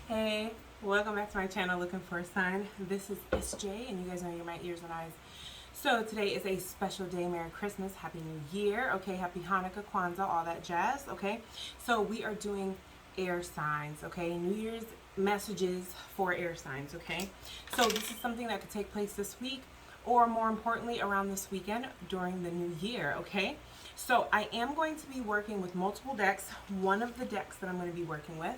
Hey, welcome back to my channel, Looking for a Sign. This is SJ, and you guys know you're my ears and eyes. So today is a special day. Merry Christmas, Happy New Year, okay? Happy Hanukkah, Kwanzaa, all that jazz, okay? So we are doing air signs, okay? New Year's messages for air signs, okay? So this is something that could take place this week, or more importantly, around this weekend during the new year, okay? So I am going to be working with multiple decks. One of the decks that I'm going to be working with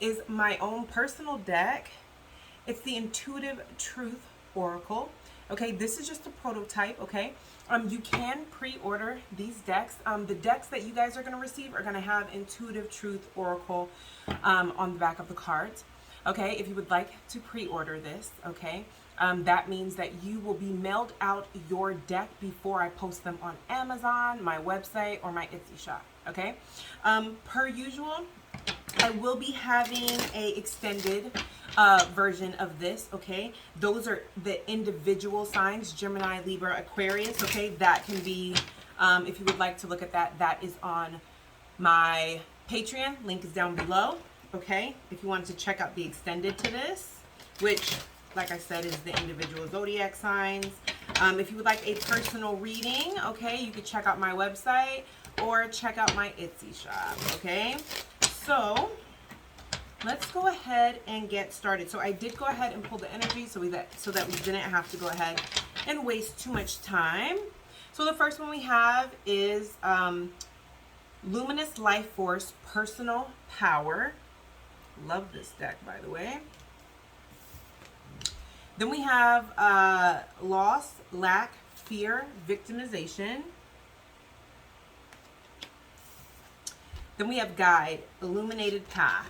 is my own personal deck. It's the Intuitive Truth Oracle. Okay, this is just a prototype, okay? You can pre-order these decks. The decks that you guys are going to receive are going to have Intuitive Truth Oracle on the back of the cards. Okay, if you would like to pre-order this, okay, that means that you will be mailed out your deck before I post them on Amazon, my website, or my Etsy shop, okay? Per usual, I will be having a extended version of this, okay? Those are the individual signs, Gemini, Libra, Aquarius, okay? That can be, if you would like to look at that, that is on my Patreon. Link is down below, okay? If you want to check out the extended to this, which, like I said, is the individual zodiac signs. If you would like a personal reading, okay, you could check out my website or check out my Etsy shop, okay? So let's go ahead and get started. So I did go ahead and pull the energy so that we didn't have to go ahead and waste too much time. So the first one we have is Luminous Life Force Personal Power. Love this deck, by the way. Then we have Loss, Lack, Fear, Victimization. Then we have Guide, Illuminated Path.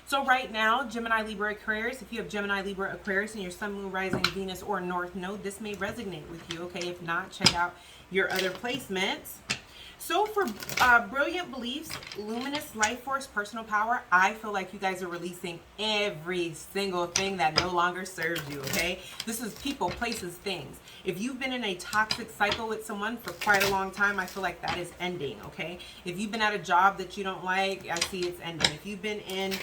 So right now, Gemini, Libra, Aquarius, if you have Gemini, Libra, Aquarius in your Sun, Moon, Rising, Venus, or North Node, this may resonate with you, okay? If not, check out your other placements. So for Brilliant Beliefs, Luminous Life Force, Personal Power, I feel like you guys are releasing every single thing that no longer serves you, okay? This is people, places, things. If you've been in a toxic cycle with someone for quite a long time, I feel like that is ending, okay? If you've been at a job that you don't like, I see it's ending. If you've been in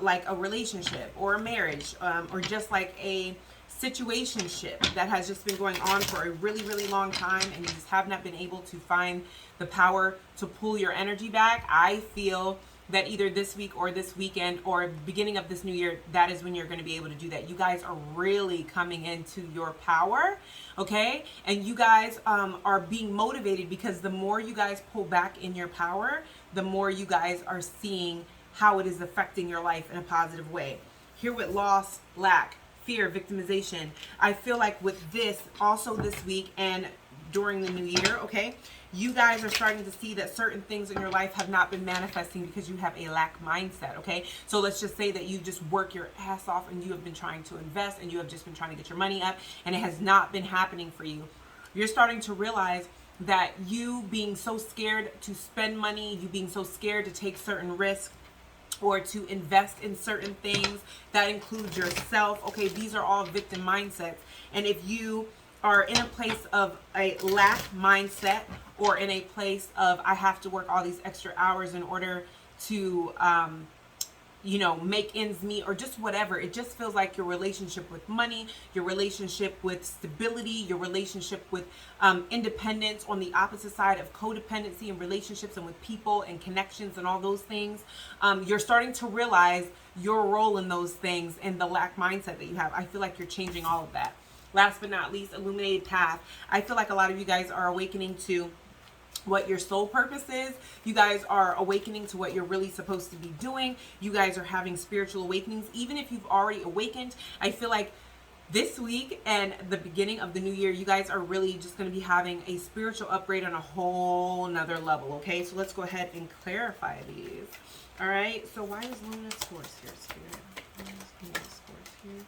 like a relationship or a marriage or just like a situationship that has just been going on for a really, really long time and you just have not been able to find the power to pull your energy back, I feel that either this week or this weekend or beginning of this new year, that is when you're going to be able to do that. You guys are really coming into your power, okay? And you guys are being motivated because the more you guys pull back in your power, the more you guys are seeing how it is affecting your life in a positive way. Here with loss, lack, fear, victimization, I feel like with this, also this week and during the new year, okay, you guys are starting to see that certain things in your life have not been manifesting because you have a lack mindset, okay? So let's just say that you just work your ass off and you have been trying to invest and you have just been trying to get your money up and it has not been happening for you. You're starting to realize that you being so scared to spend money, you being so scared to take certain risks, or to invest in certain things that includes yourself. Okay, these are all victim mindsets. And if you are in a place of a lack mindset or in a place of I have to work all these extra hours in order to you know, make ends meet or just whatever, it just feels like your relationship with money, your relationship with stability, your relationship with independence on the opposite side of codependency and relationships and with people and connections and all those things, you're starting to realize your role in those things and the lack mindset that you have. I feel like you're changing all of that. Last but not least, Illuminated Path. I feel like a lot of you guys are awakening to what your soul purpose is. You guys are awakening to what you're really supposed to be doing. You guys are having spiritual awakenings. Even if you've already awakened, I feel like this week and the beginning of the new year, you guys are really just going to be having a spiritual upgrade on a whole nother level, okay? So let's go ahead and clarify these. All right, so why is Luminous Force here, Spirit? Why is Luminous Force here?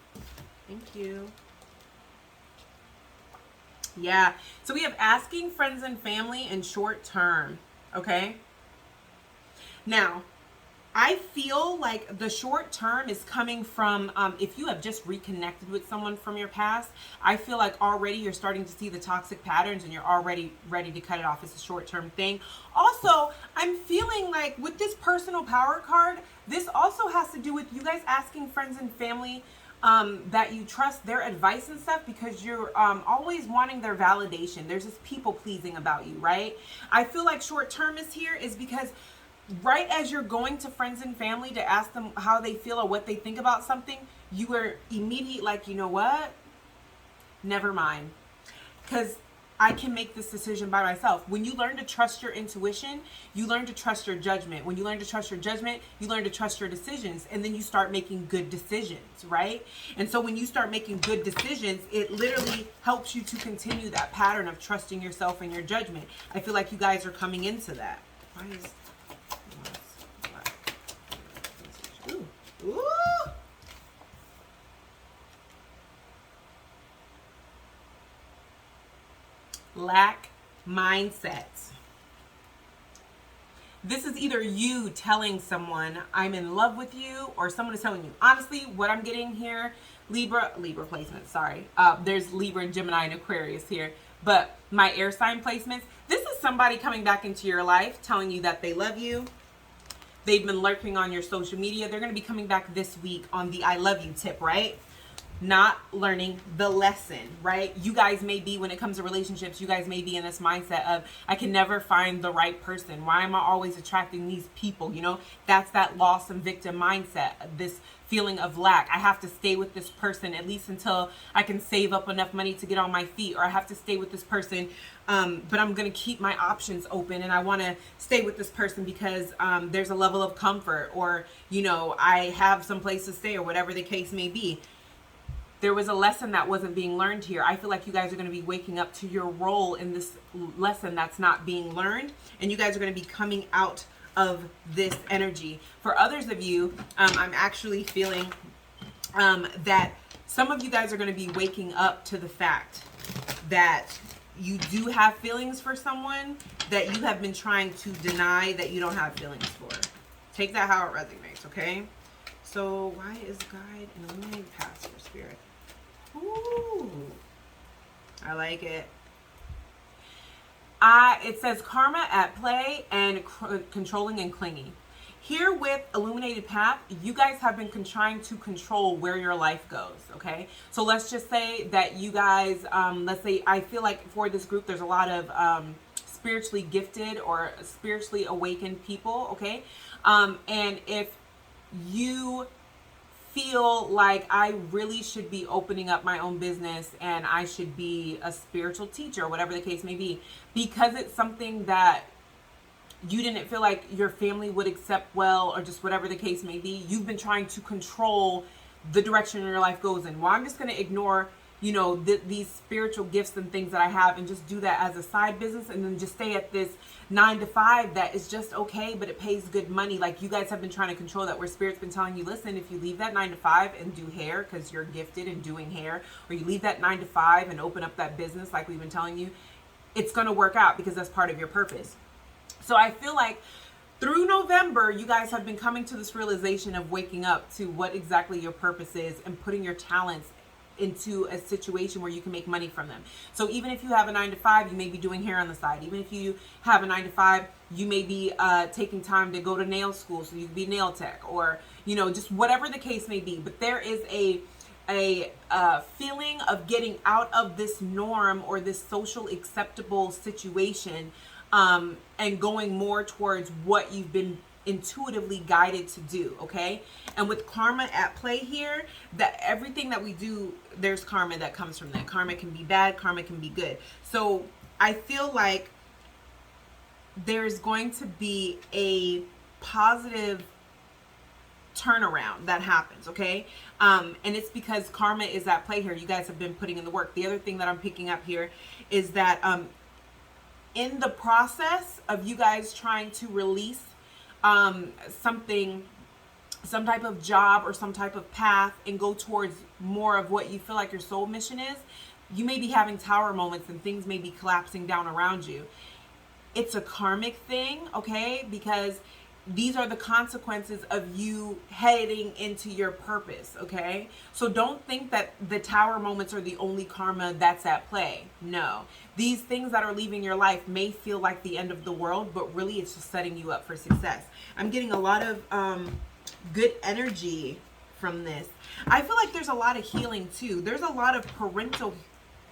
Thank you. Yeah, so we have asking friends and family in short term, okay? Now, I feel like the short term is coming from if you have just reconnected with someone from your past. I feel like already you're starting to see the toxic patterns and you're already ready to cut it off. It's a short term thing. Also, I'm feeling like with this personal power card, this also has to do with you guys asking friends and family that you trust their advice and stuff, because you're always wanting their validation. There's this people pleasing about you, right? I feel like short term is here is because right as you're going to friends and family to ask them how they feel or what they think about something, you were immediate like, you know what? Never mind. Because I can make this decision by myself. When you learn to trust your intuition, you learn to trust your judgment. When you learn to trust your judgment, you learn to trust your decisions, and then you start making good decisions, right? And so when you start making good decisions, it literally helps you to continue that pattern of trusting yourself and your judgment. I feel like you guys are coming into that. Why is Ooh. Ooh. Lack mindsets. This is either you telling someone I'm in love with you, or someone is telling you. Honestly, what I'm getting here, Libra placement, sorry. There's Libra, Gemini, and Aquarius here. But my air sign placements, this is somebody coming back into your life telling you that they love you. They've been lurking on your social media. They're going to be coming back this week on the I love you tip, right? Not learning the lesson, right? You guys may be, when it comes to relationships, you guys may be in this mindset of, I can never find the right person. Why am I always attracting these people? You know, that's that loss and victim mindset, this feeling of lack. I have to stay with this person at least until I can save up enough money to get on my feet, or I have to stay with this person, but I'm going to keep my options open, and I want to stay with this person because there's a level of comfort, or, you know, I have some place to stay, or whatever the case may be. There was a lesson that wasn't being learned here. I feel like you guys are going to be waking up to your role in this lesson that's not being learned. And you guys are going to be coming out of this energy. For others of you, I'm actually feeling that some of you guys are going to be waking up to the fact that you do have feelings for someone that you have been trying to deny that you don't have feelings for. Take that how it resonates, okay? So why is guide and illuminated paths for spirit? Ooh, I like it. It says karma at play and controlling and clinging. Here with illuminated path, you guys have been trying to control where your life goes, okay? So let's just say that you guys, let's say, I feel like for this group, there's a lot of spiritually gifted or spiritually awakened people, okay? And if you feel like I really should be opening up my own business and I should be a spiritual teacher, or whatever the case may be, because it's something that you didn't feel like your family would accept well, or just whatever the case may be, you've been trying to control the direction your life goes in. Well, I'm just going to ignore, you know, these spiritual gifts and things that I have, and just do that as a side business, and then just stay at this 9-to-5 that is just okay, but it pays good money. Like, you guys have been trying to control that, where Spirit's been telling you, listen, if you leave that 9-to-5 and do hair because you're gifted in doing hair, or you leave that 9-to-5 and open up that business like we've been telling you, it's going to work out because that's part of your purpose. So I feel like through November, you guys have been coming to this realization of waking up to what exactly your purpose is, and putting your talents into a situation where you can make money from them. So even if you have a 9-to-5, you may be doing hair on the side. Even if you have a 9-to-5, you may be taking time to go to nail school so you can be nail tech, or, you know, just whatever the case may be. But there is a feeling of getting out of this norm or this social acceptable situation, and going more towards what you've been intuitively guided to do, okay? And with karma at play here, that everything that we do, there's karma that comes from that. Karma can be bad, karma can be good. So I feel like there's going to be a positive turnaround that happens, okay? And it's because karma is at play here. You guys have been putting in the work. The other thing that I'm picking up here is that in the process of you guys trying to release something, some type of job or some type of path, and go towards more of what you feel like your soul mission is, you may be having tower moments and things may be collapsing down around you. It's a karmic thing, okay? Because these are the consequences of you heading into your purpose, okay? So don't think that the tower moments are the only karma that's at play. No. These things that are leaving your life may feel like the end of the world, but really it's just setting you up for success. I'm getting a lot of good energy from this. I feel like there's a lot of healing too. There's a lot of parental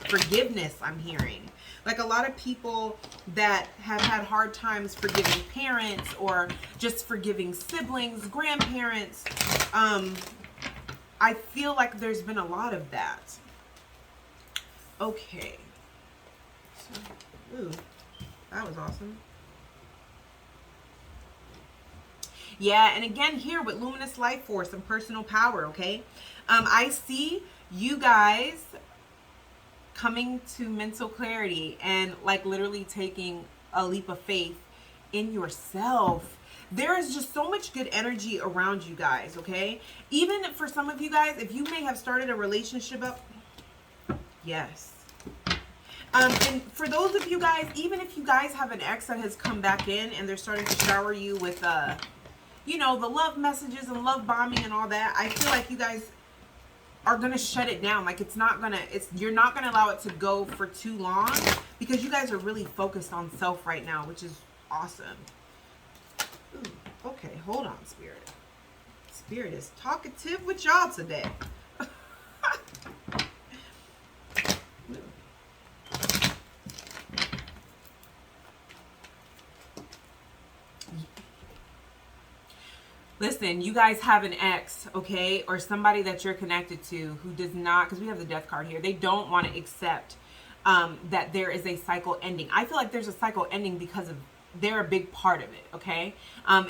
forgiveness I'm hearing. Like a lot of people that have had hard times forgiving parents or just forgiving siblings, grandparents. I feel like there's been a lot of that. Okay. So, ooh, that was awesome. Yeah, and again here with luminous life force and personal power, okay? I see you guys coming to mental clarity and like literally taking a leap of faith in yourself. There is just so much good energy around you guys, okay? Even for some of you guys, if you may have started a relationship up, yes. And for those of you guys, even if you guys have an ex that has come back in and they're starting to shower you with, you know, the love messages and love bombing and all that, I feel like you guys are gonna shut it down. Like you're not gonna allow it to go for too long because you guys are really focused on self right now, which is awesome. Ooh, okay, hold on, Spirit. Spirit is talkative with y'all today. Listen, you guys have an ex, okay, or somebody that you're connected to who does not, because we have the death card here, they don't want to accept that there is a cycle ending. I feel like there's a cycle ending because of they're a big part of it, okay?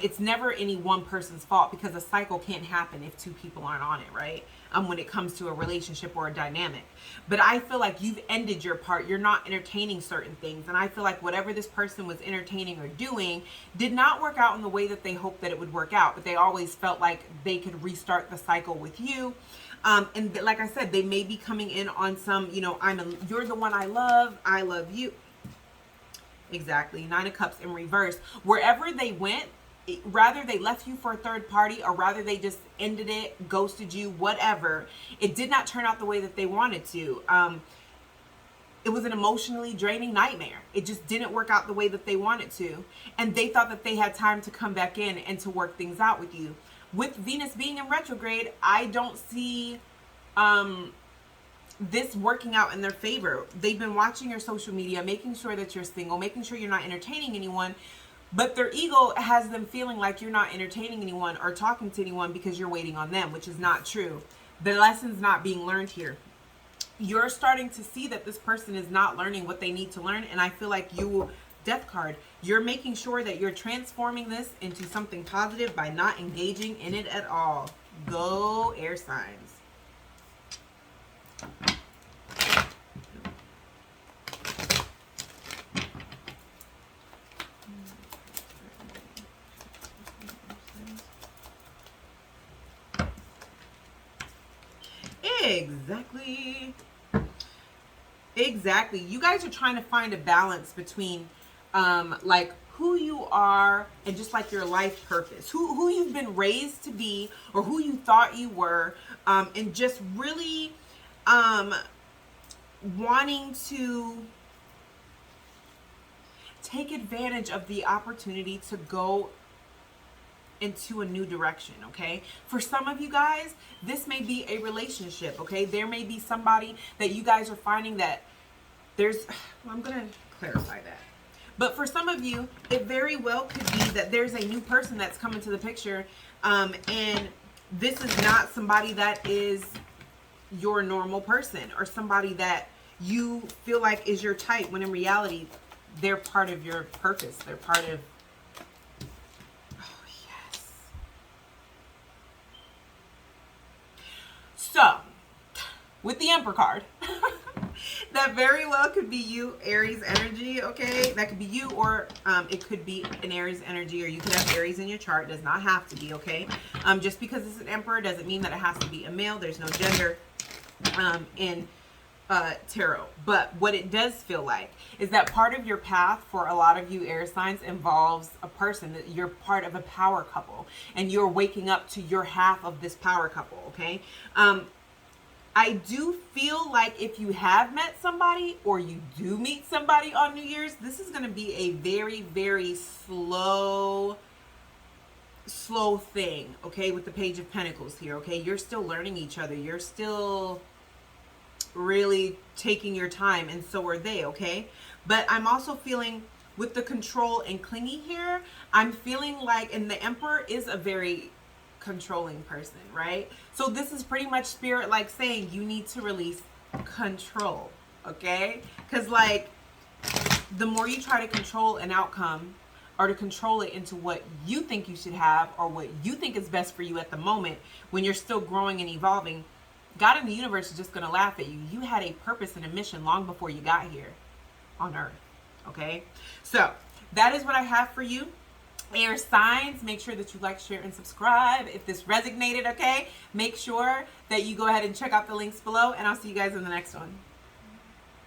It's never any one person's fault because a cycle can't happen if two people aren't on it, right? When it comes to a relationship or a dynamic. But I feel like you've ended your part. You're not entertaining certain things. And I feel like whatever this person was entertaining or doing did not work out in the way that they hoped that it would work out. But they always felt like they could restart the cycle with you. And like I said, they may be coming in on some, you know, you're the one I love you. Exactly. 9 of Cups in reverse. Wherever they went, rather they left you for a third party or rather they just ended it, ghosted you, whatever. It did not turn out the way that they wanted to. It was an emotionally draining nightmare. It just didn't work out the way that they wanted to. And they thought that they had time to come back in and to work things out with you. With Venus being in retrograde, I don't see this working out in their favor. They've been watching your social media, making sure that you're single, making sure you're not entertaining anyone, but their ego has them feeling like you're not entertaining anyone or talking to anyone because you're waiting on them, which is not true. The lesson's not being learned here. You're starting to see that this person is not learning what they need to learn, and I feel like you, death card, you're making sure that you're transforming this into something positive by not engaging in it at all. Go air signs. Exactly. You guys are trying to find a balance between like who you are and just like your life purpose, who you've been raised to be or who you thought you were, and just really wanting to take advantage of the opportunity to go into a new direction, okay? For some of you guys, this may be a relationship, okay? There may be somebody that you guys are finding that there's, well, I'm gonna clarify that. But for some of you, it very well could be that there's a new person that's coming to the picture, and this is not somebody that is your normal person or somebody that you feel like is your type, when in reality, they're part of your purpose. They're part of, so, with the Emperor card, that very well could be you, Aries energy, okay? That could be you, or it could be an Aries energy, or you could have Aries in your chart. It does not have to be, okay? Just because it's an Emperor doesn't mean that it has to be a male. There's no gender in tarot. But what it does feel like is that part of your path for a lot of you air signs involves a person that you're part of a power couple, and you're waking up to your half of this power couple. Okay. I do feel like if you have met somebody or you do meet somebody on New Year's, this is going to be a very, very slow thing. Okay. With the Page of Pentacles here. Okay. You're still learning each other. You're still really taking your time, and so are they. Okay. But I'm also feeling with the control and clingy here, I'm feeling like, and the Emperor is a very controlling person, right? So this is pretty much Spirit like saying you need to release control. Okay. Because like the more you try to control an outcome or to control it into what you think you should have or what you think is best for you at the moment, when you're still growing and evolving, God and the universe is just going to laugh at you. You had a purpose and a mission long before you got here on earth. Okay. So that is what I have for you. Air signs, make sure that you like, share, and subscribe if this resonated. Okay. Make sure that you go ahead and check out the links below, and I'll see you guys in the next one.